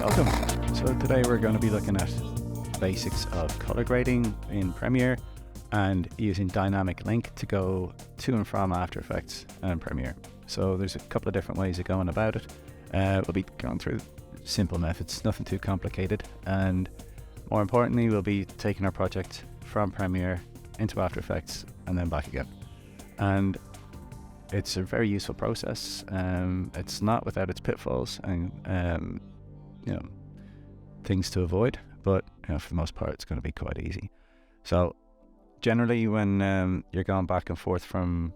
Welcome. So today we're going to be looking at basics of color grading in Premiere and using dynamic link to go to and from After Effects and Premiere. So there's a couple of different ways of going about it. We'll be going through simple methods, nothing too complicated, and more importantly we'll be taking our project from Premiere into After Effects and then back again. And it's a very useful process. It's not without its pitfalls and things to avoid, but for the most part it's going to be quite easy. So generally when you're going back and forth from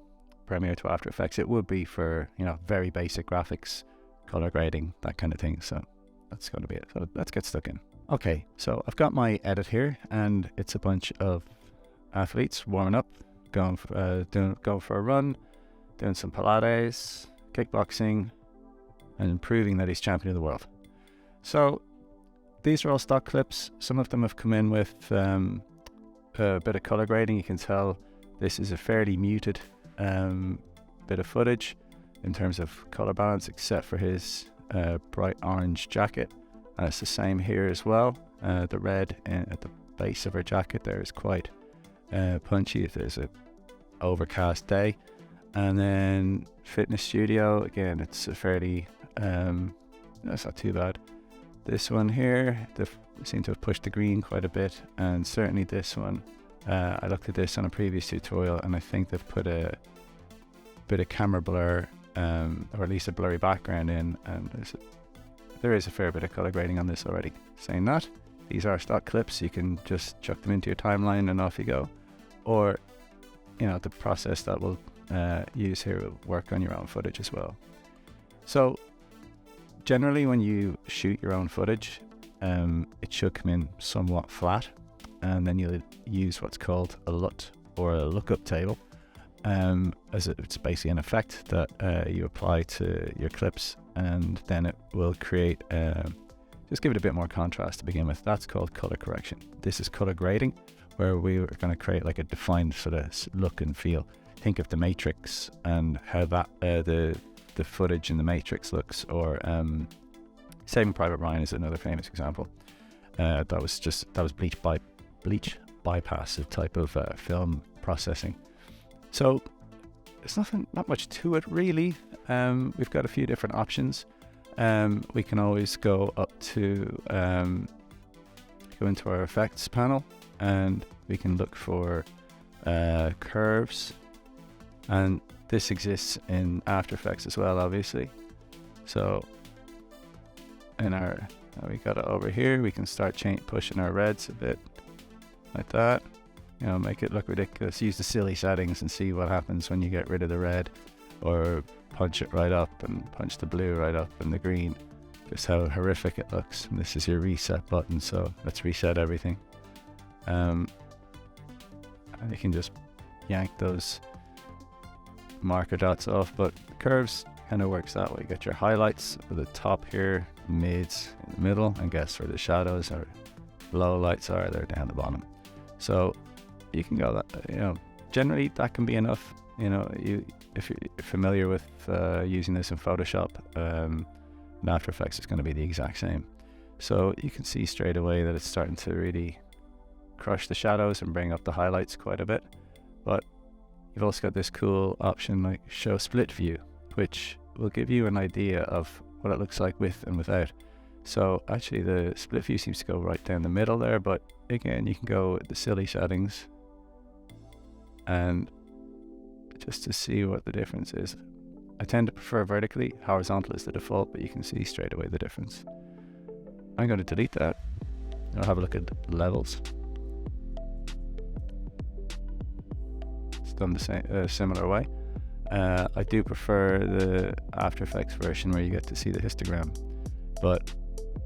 Premiere to After Effects, it would be for very basic graphics, color grading, that kind of thing. So that's going to be it. So let's get stuck in. Okay, so I've got my edit here, and it's a bunch of athletes warming up, going for a run, doing some Pilates, kickboxing, and proving that he's champion of the world. So these are all stock clips. Some of them have come in with a bit of color grading. You can tell this is a fairly muted bit of footage in terms of color balance, except for his bright orange jacket. And it's the same here as well. The red at the base of her jacket there is quite punchy if there's an overcast day. And then Fitness Studio, again, it's a fairly, that's not too bad. This one here, they seem to have pushed the green quite a bit, and certainly this one, I looked at this on a previous tutorial, and I think they've put a bit of camera blur, or at least a blurry background in, and there is a fair bit of color grading on this already. Saying that, these are stock clips. You can just chuck them into your timeline and off you go, or the process that we'll use here will work on your own footage as well. So generally when you shoot your own footage, it should come in somewhat flat, and then you'll use what's called a LUT, or a lookup table, as it's basically an effect that you apply to your clips, and then it will create just give it a bit more contrast to begin with. That's called color correction. This is color grading, where we are going to create like a defined sort of look and feel. Think of the Matrix and how that the footage in the Matrix looks, or Saving Private Ryan is another famous example. That was bleach bypass type of film processing. So there's not much to it really. We've got a few different options. We can always go up to go into our effects panel, and we can look for curves, and this exists in After Effects as well, obviously. So we got it over here. We can start pushing our reds a bit like that, make it look ridiculous. Use the silly settings and see what happens when you get rid of the red, or punch it right up and punch the blue right up and the green, just how horrific it looks. And this is your reset button, so let's reset everything. And you can just yank those marker dots off, but curves kind of works that way. You got your highlights at the top here, mids in the middle, and guess where the shadows or low lights are, they're down the bottom. So you can go that, generally that can be enough. If you're familiar with using this in Photoshop, in After Effects it's going to be the exact same. So you can see straight away that it's starting to really crush the shadows and bring up the highlights quite a bit. But you've also got this cool option like show split view, which will give you an idea of what it looks like with and without. So actually the split view seems to go right down the middle there, but again you can go with the silly settings and just to see what the difference is. I tend to prefer vertically. Horizontal is the default, but you can see straight away the difference. I'm going to delete that. I'll have a look at levels. It's done the same, similar way. I do prefer the After Effects version where you get to see the histogram, but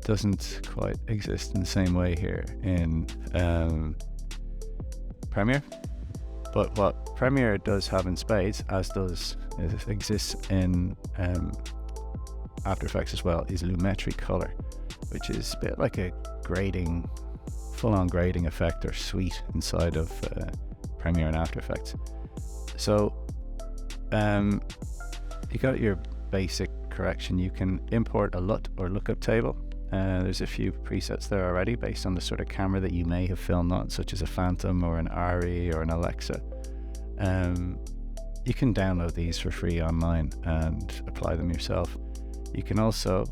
doesn't quite exist in the same way here in Premiere. But what Premiere does have in spades, as exists in After Effects as well, is Lumetri Colour, which is a bit like a grading, full-on grading effect or suite inside of Premiere and After Effects. So you got your basic correction. You can import a LUT or lookup table, There's a few presets there already based on the sort of camera that you may have filmed on, such as a Phantom or an Arri or an Alexa. You can download these for free online and apply them yourself. You can also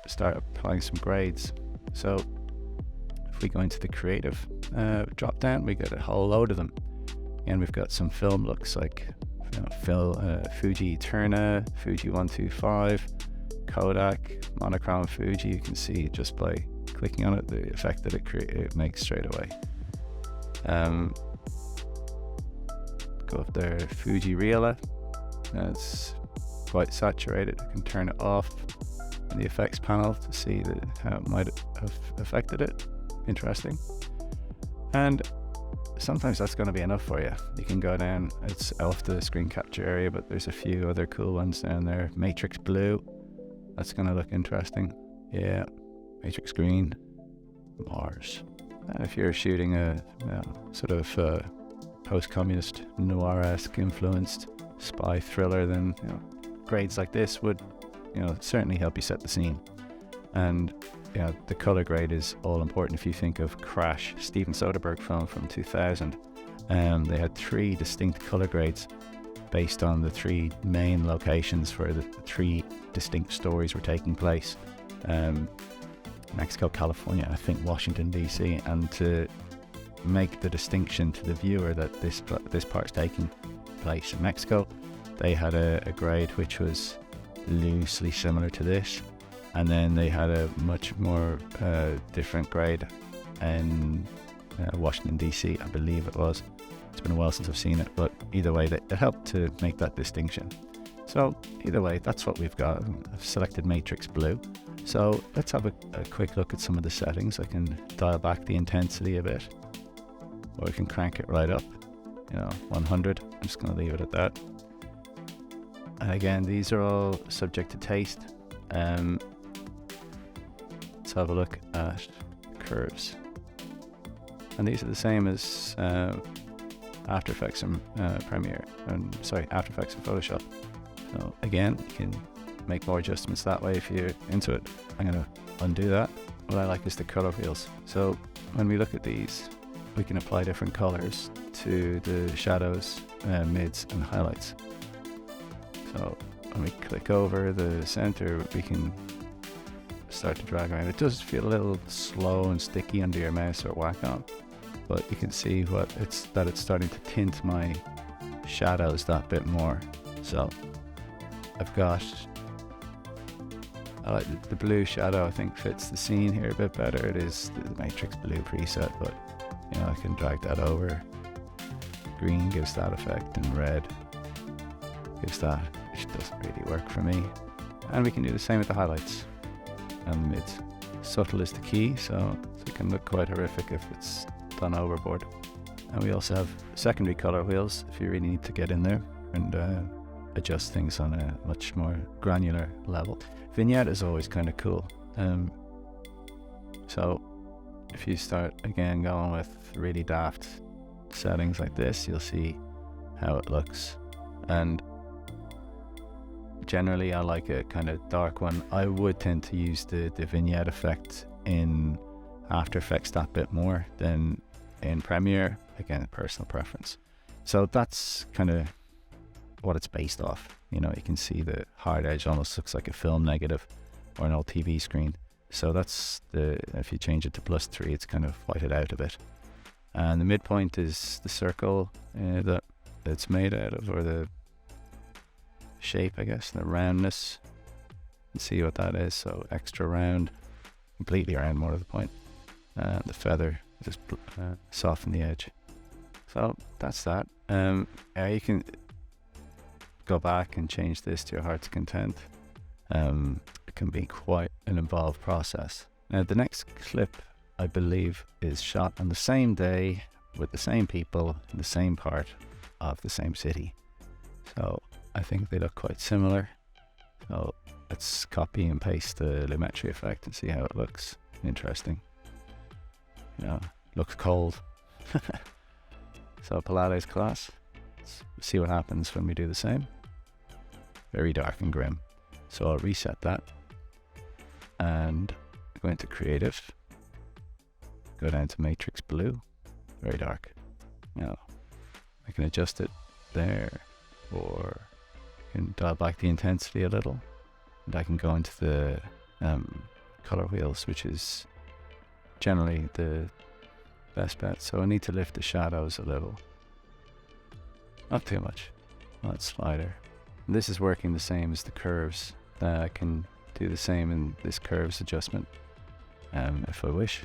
start applying some grades. So if we go into the creative drop down, we get a whole load of them. And we've got some film looks like Fuji Eterna, Fuji 125, Kodak, monochrome Fuji. You can see just by clicking on it the effect that it makes straight away. Go up there, Fuji Reala. It's quite saturated. I can turn it off in the effects panel to see how it might have affected it. Interesting. And sometimes that's going to be enough for you. You can go down, it's off the screen capture area, but there's a few other cool ones down there. Matrix Blue, that's going to look interesting. Yeah, Matrix Green, Mars. And if you're shooting a sort of post-communist noir-esque influenced spy thriller, then grades like this would certainly help you set the scene. And the color grade is all important. If you think of Crash, Steven Soderbergh film from 2000, they had 3 distinct color grades based on the 3 main locations where the 3 distinct stories were taking place. Mexico, California, I think Washington DC, and to make the distinction to the viewer that this part's taking place in Mexico, they had a grade which was loosely similar to this, and then they had a much more different grade in Washington DC, I believe it was. It's been a while since I've seen it, but either way, it helped to make that distinction. So either way, that's what we've got. I've selected Matrix Blue. So let's have a quick look at some of the settings. I can dial back the intensity a bit, or we can crank it right up, 100. I'm just going to leave it at that. And again, these are all subject to taste. Let's have a look at curves. And these are the same as After Effects and After Effects and Photoshop. So again, you can make more adjustments that way if you're into it. I'm going to undo that. What I like is the color wheels. So when we look at these, we can apply different colors to the shadows, mids and highlights. So when we click over the center, we can start to drag around. It does feel a little slow and sticky under your mouse or wacom, but you can see that it's starting to tint my shadows that bit more. So I've got the blue shadow, I think fits the scene here a bit better. It is the Matrix Blue preset, but I can drag that over. Green gives that effect, and red gives that, which doesn't really work for me. And we can do the same with the highlights and the mids. Subtle is the key, so it can look quite horrific if it's done overboard. And we also have secondary color wheels if you really need to get in there and adjust things on a much more granular level. Vignette is always kind of cool. So if you start again going with really daft settings like this, you'll see how it looks. And generally I like a kind of dark one. I would tend to use the vignette effect in After Effects that bit more than in Premiere. Again, personal preference. So that's kind of what it's based off. You can see the hard edge almost looks like a film negative or an old TV screen. So that's if you change it to +3, it's kind of whited out a bit. And the midpoint is the circle that it's made out of, or the shape, I guess, the roundness. You can see what that is. So extra round, completely round, more to the point. The feather, just soften the edge. So that's that. You can go back and change this to your heart's content. It can be quite an involved process. Now the next clip, I believe, is shot on the same day with the same people in the same part of the same city. So I think they look quite similar. So let's copy and paste the Lumetri effect and see how it looks. Interesting. Looks cold. So Pilates class. Let's see what happens when we do the same. Very dark and grim. So I'll reset that. and go into creative, go down to matrix blue, very dark. Now I can adjust it there, or I can dial back the intensity a little, and I can go into the color wheels, which is generally the best bet. So I need to lift the shadows a little, not too much, not slider. And this is working the same as the curves. I can do the same in this curves adjustment if I wish,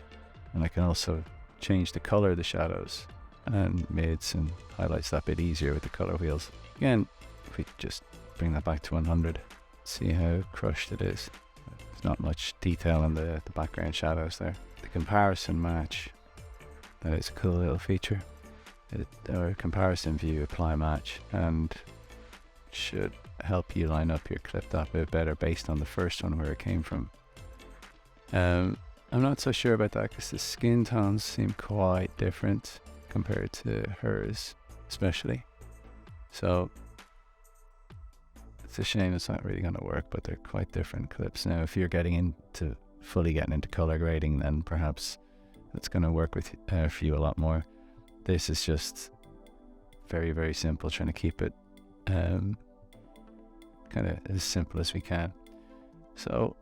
and I can also change the color of the shadows and mids and highlights that bit easier with the color wheels. Again, if we just bring that back to 100, see how crushed it is. There's not much detail in the background shadows there. The comparison match, that is a cool little feature. Or comparison view, apply match, and should help you line up your clip that bit better based on the first one where it came from. I'm not so sure about that because the skin tones seem quite different compared to hers, especially. So it's a shame it's not really going to work, but they're quite different clips. Now, if you're fully getting into color grading, then perhaps it's going to work with for you a lot more. This is just very, very simple, trying to keep it kind of as simple as we can. So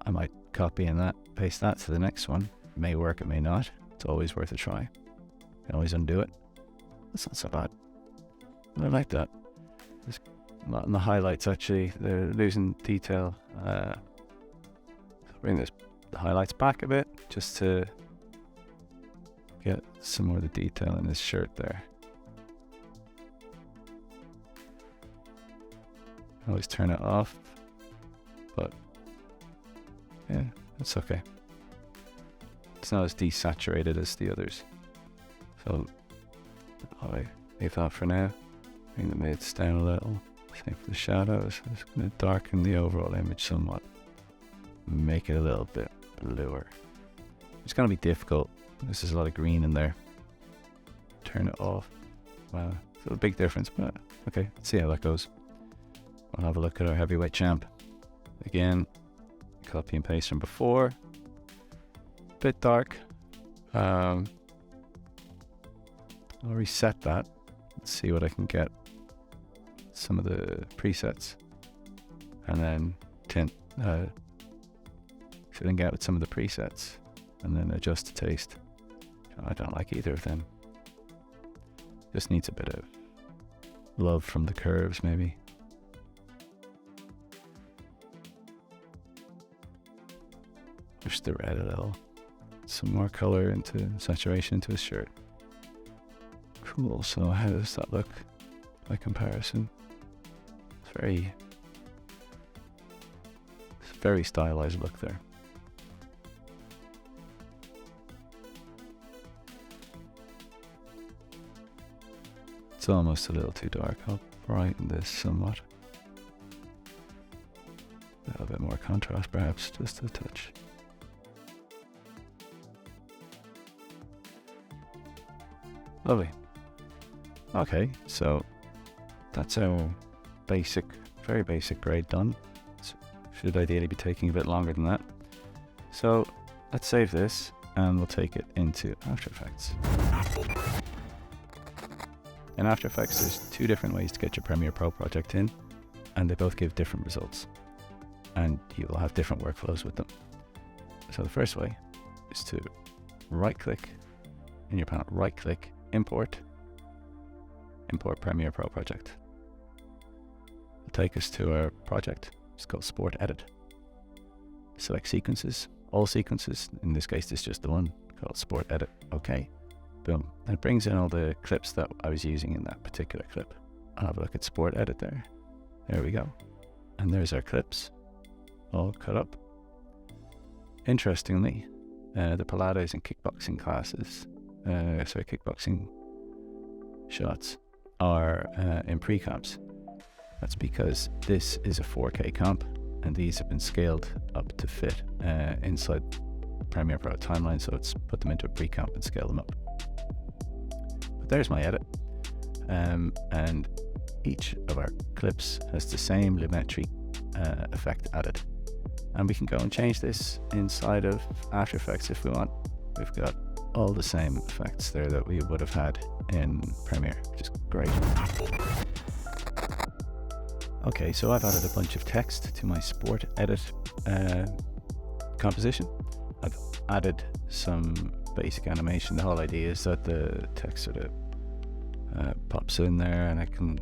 I might copy and paste that to the next one. It may work, it may not. It's always worth a try. You can always undo it. That's not so bad. I like that. There's a lot in the highlights actually. They're losing detail. Bring the highlights back a bit just to get some more of the detail in this shirt there. Always turn it off, but yeah, that's okay. It's not as desaturated as the others, so I'll leave that for now. Bring the mids down a little. Same for the shadows. I'm just going to darken the overall image somewhat, make it a little bit bluer. It's going to be difficult because there's a lot of green in there. Turn it off. Wow, it's a big difference, but okay, let's see how that goes. We'll have a look at our heavyweight champ. Again, copy and paste from before. Bit dark. I'll reset that. Let's see what I can get. Some of the presets. And then tint. See what I can get with some of the presets. And then adjust the taste. I don't like either of them. Just needs a bit of love from the curves, maybe. Push the red a little. Some more color into saturation into his shirt. Cool. So how does that look by comparison? It's very stylized look there. It's almost a little too dark. I'll brighten this somewhat. A little bit more contrast perhaps, just a touch. Lovely. Okay, so that's our basic, very basic grade done. Should ideally be taking a bit longer than that. So let's save this and we'll take it into After Effects. In After Effects, there's two different ways to get your Premiere Pro project in, and they both give different results, and you will have different workflows with them. So the first way is to right-click in your panel, right-click, import Premiere Pro project. It'll take us to our project. It's called Sport Edit. Select sequences, all sequences. In this case, it's just the one called Sport Edit. Okay, boom. And it brings in all the clips that I was using in that particular clip. I'll have a look at Sport Edit there. There we go. And there's our clips, all cut up. Interestingly, the Pilates and kickboxing classes, kickboxing shots are in pre-comps. That's because this is a 4K comp and these have been scaled up to fit inside Premiere Pro timeline, so it's put them into a pre-comp and scale them up. But there's my edit, and each of our clips has the same Lumetri effect added. And we can go and change this inside of After Effects if we want. We've got all the same effects there that we would have had in Premiere, which is great. Okay, so I've added a bunch of text to my Sport Edit composition. I've added some basic animation. The whole idea is that the text sort of pops in there, and I can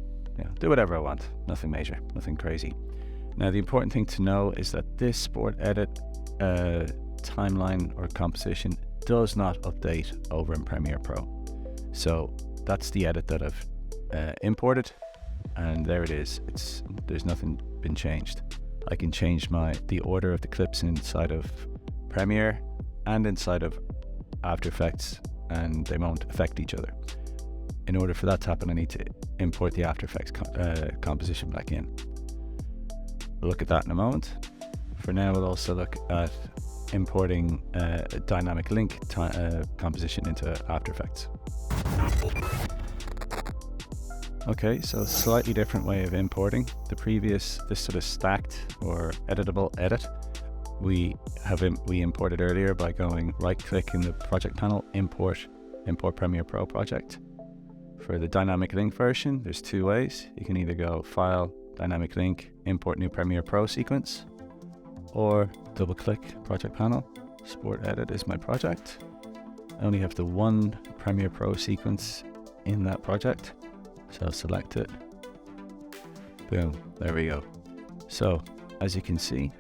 do whatever I want. Nothing major, nothing crazy. Now the important thing to know is that this Sport Edit timeline or composition does not update over in Premiere Pro. So that's the edit that I've imported, and there it is. There's nothing been changed. I can change the order of the clips inside of Premiere and inside of After Effects, and they won't affect each other. In order for that to happen, I need to import the After Effects composition back in. We'll look at that in a moment. For now, we'll also look at importing a dynamic link composition into After Effects. Okay, so slightly different way of importing. This sort of stacked or editable edit, we imported earlier by going right-click in the project panel, import Premiere Pro project. For the dynamic link version, there's two ways. You can either go File, Dynamic Link, Import New Premiere Pro Sequence, or double-click project panel. Sport Edit is my project. I only have the one Premiere Pro sequence in that project, so I'll select it. Boom, there we go. So as you can see,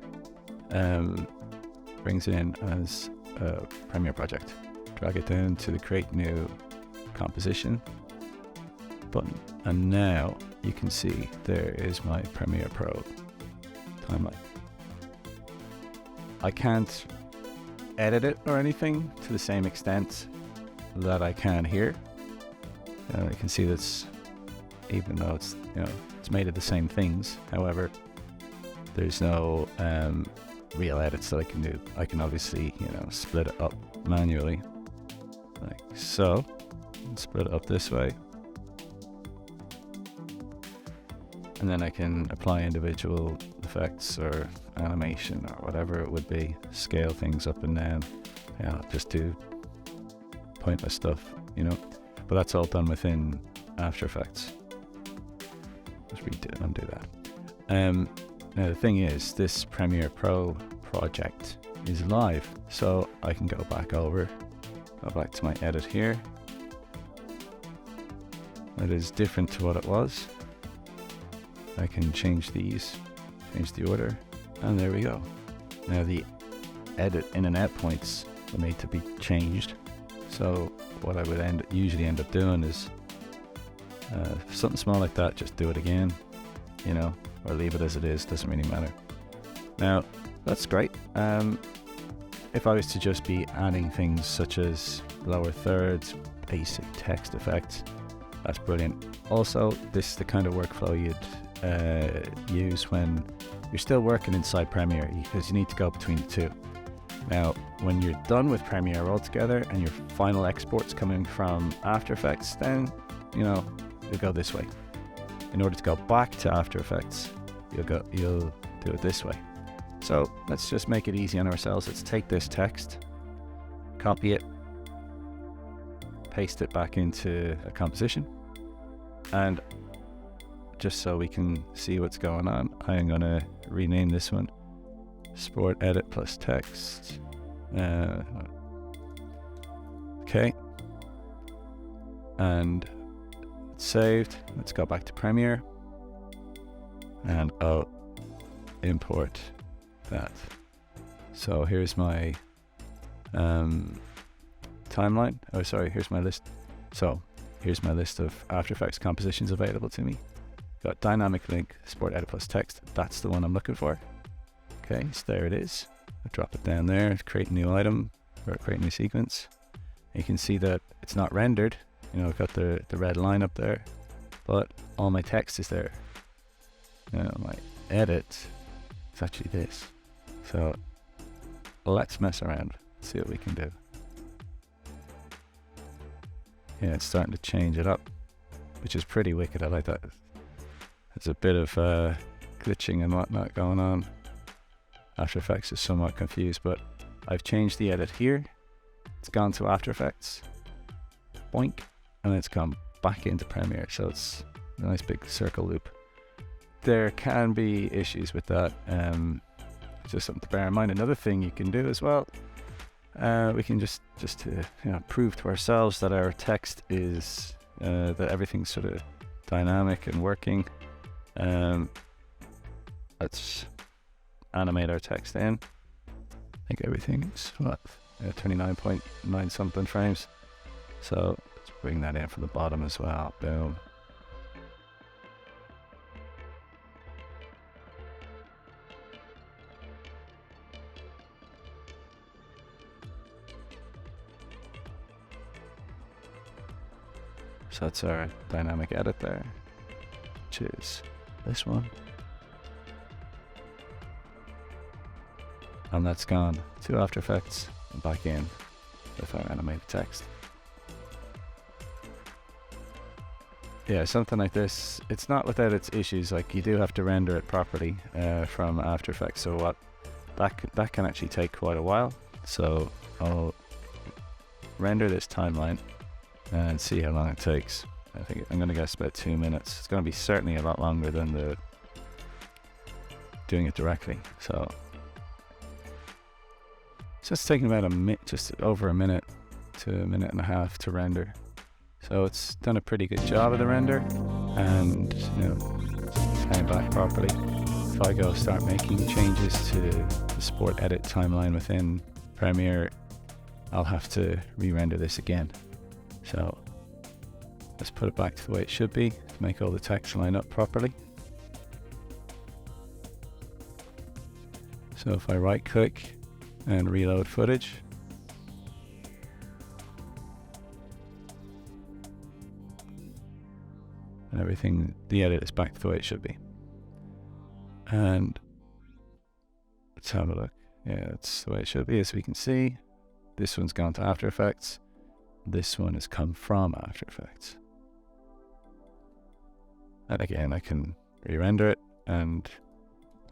brings it in as a Premiere project. Drag it down to the Create New Composition button, and now you can see there is my Premiere Pro timeline. I can't edit it or anything to the same extent that I can here. You can see that's, even though it's it's made of the same things. However, there's no real edits that I can do. I can obviously split it up manually, like so. Split it up this way, and then I can apply individual effects or animation or whatever it would be, scale things up and down, just do pointless stuff, but that's all done within After Effects. Let's undo that. Now the thing is, this Premiere Pro project is live, so I can go back to my edit here. It is different to what it was. I can change the order, and there we go. Now the edit in and out points will need to be changed. So what I would usually end up doing is something small like that, just do it again, or leave it as it is, doesn't really matter. Now that's great. If I was to just be adding things such as lower thirds, basic text effects, that's brilliant. Also, this is the kind of workflow you'd use when you're still working inside Premiere, because you need to go between the two. Now, when you're done with Premiere altogether and your final export's coming from After Effects, then you'll go this way. In order to go back to After Effects, you'll do it this way. So let's just make it easy on ourselves. Let's take this text, copy it, paste it back into a composition, and just so we can see what's going on, I'm going to rename this one Sport Edit plus Text. Okay, and it's saved. Let's go back to Premiere and import that. So here's my timeline. Oh, sorry, here's my list. So here's my list of After Effects compositions available to me. Got Dynamic Link, Sport Edit plus Text. That's the one I'm looking for. Okay, so there it is. I'll drop it down there, create a new item, or create a new sequence. And you can see that it's not rendered. I've got the red line up there, but all my text is there. My edit is actually this. So let's mess around, see what we can do. Yeah, it's starting to change it up, which is pretty wicked. I like that. There's a bit of glitching and whatnot going on. After Effects is somewhat confused, but I've changed the edit here. It's gone to After Effects, boink, and it's gone back into Premiere, so it's a nice big circle loop. There can be issues with that, just something to bear in mind. Another thing you can do as well, we can just to prove to ourselves that our text is that everything's sort of dynamic and working. Let's animate our text in. I think everything's 29.9 something frames. So let's bring that in from the bottom as well. Boom. So that's our dynamic edit there, which is this one. And that's gone to After Effects and back in with our animated text. Yeah, something like this, it's not without its issues. Like, you do have to render it properly from After Effects, so that can actually take quite a while. So I'll render this timeline and see how long it takes. I think I'm gonna guess about 2 minutes. It's gonna be certainly a lot longer than doing it directly. So it's taking about just over a minute to a minute and a half to render. So it's done a pretty good job of the render, and playing back properly. If I go start making changes to the Sport Edit timeline within Premiere, I'll have to re-render this again. So let's put it back to the way it should be, make all the text line up properly. So if I right click and reload footage, and everything, the edit is back to the way it should be. And let's have a look. Yeah, that's the way it should be. As we can see, this one's gone to After Effects. This one has come from After Effects. And again, I can re-render it. And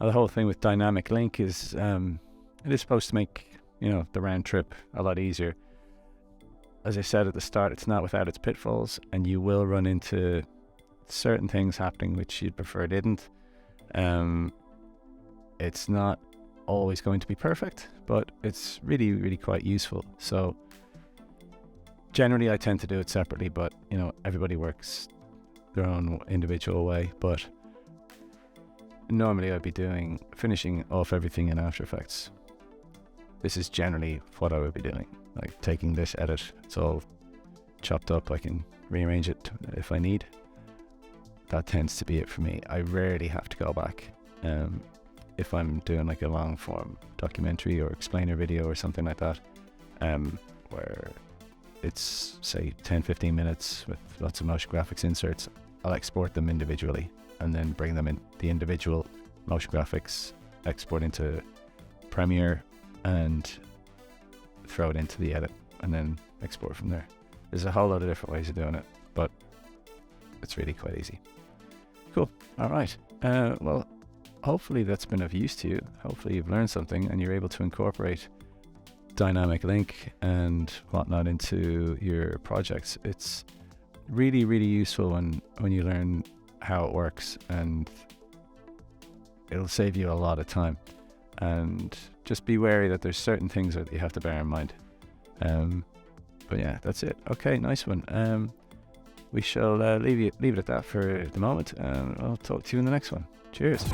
the whole thing with dynamic link is it is supposed to make the round trip a lot easier. As I said at the start, it's not without its pitfalls, and you will run into certain things happening which you'd prefer didn't. It's not always going to be perfect, but it's really, really quite useful. So generally I tend to do it separately, but everybody works their own individual way. But normally I'd be finishing off everything in After Effects. This is generally what I would be doing, like taking this edit, it's all chopped up, I can rearrange it if I need. That tends to be it for me. I rarely have to go back. If I'm doing like a long form documentary or explainer video or something like that, where it's say 10-15 minutes with lots of motion graphics inserts, I'll export them individually and then bring them in the individual motion graphics, export into Premiere and throw it into the edit and then export from there. There's a whole lot of different ways of doing it, but it's really quite easy. Cool. All right. Well, hopefully that's been of use to you. Hopefully you've learned something and you're able to incorporate dynamic link and whatnot into your projects. It's really, really useful when you learn how it works, and it'll save you a lot of time. And just be wary that there's certain things that you have to bear in mind. But yeah, that's it. Okay, nice one. We shall leave it at that for the moment, and I'll talk to you in the next one. Cheers.